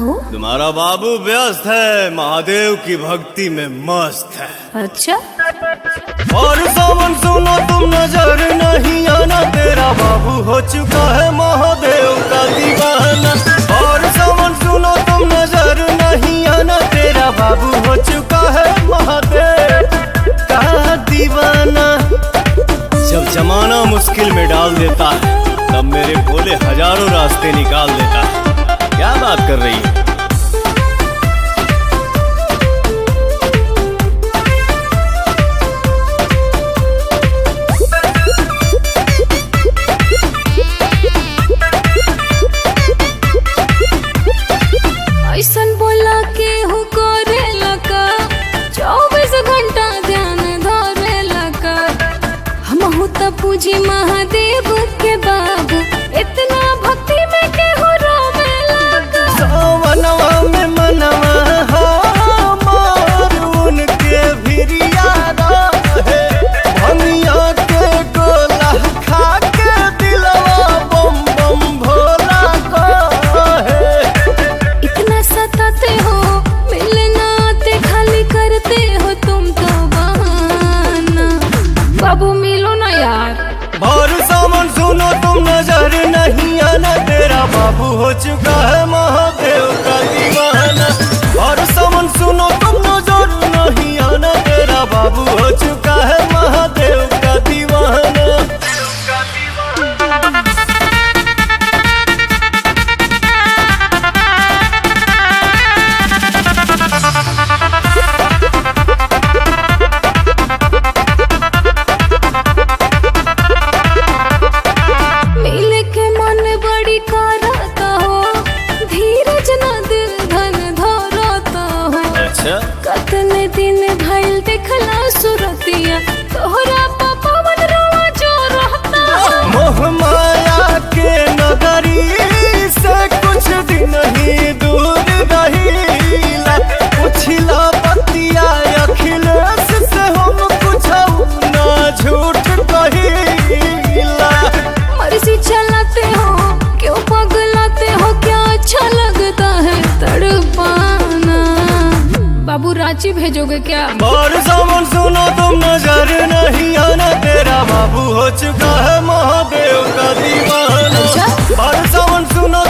हो? तुम्हारा बाबू व्यस्त है, महादेव की भक्ति में मस्त है। अच्छा। और सावन सुनो तुम नजर नहीं आना, तेरा बाबू हो चुका है महादेव का दीवाना। और सावन सुनो तुम नजर नहीं आना, तेरा बाबू हो चुका है महादेव का दीवाना। जब जमाना मुश्किल में डाल देता है, तब मेरे भोले हजारों रास्ते निकाल देता है। क्या बात कर रही है? ऐसन बोला के हूँ करे लका, 24 घंटा ध्यान धरे लका। हम हूँ तो पूजी महादेव के बाबू, इतना भक्ति में के हो रोवे लका। सावनवा में मनवा हमार उनके भिरिया रहे, भंगिया के गोला खा के दिलवा बम बम भोला कहे। इतना सताते हो, मिलना आते खाली करते हो तुम तो बहाना। बाबू मिलो ना यार। भर सावन सुनो तुम नजर नहीं आना, तेरा बाबू हो चुका है महादेव का दीवाना। भर सावन सुनो तुम नजर नहीं आना, तेरा बाबू हो चुका है महादेव का दीवाना। मिले के मन बड़ी करता हो, धीरज न दिल धन धरता हो। अच्छा, कतने दिन भइल देखला सुरतिया, तोहरा पवन रोवा जो रहता हो। मोह माया के नगरी से कुछ दिन ही दूर रहीला। पुछला बतिया अखिलेश से हम कुछ ना झूठ कहीला। मर्जी चलाते हो, क्यों पगलाते हो, क्या अच्छा लगता है तड़पाना। बाबू रांची भेजोगे क्या? और सावन सुनो तुम नजर नहीं आना, तेरा बाबू हो चुका है महादेव का दीवाना। अच्छा? और सावन सुनो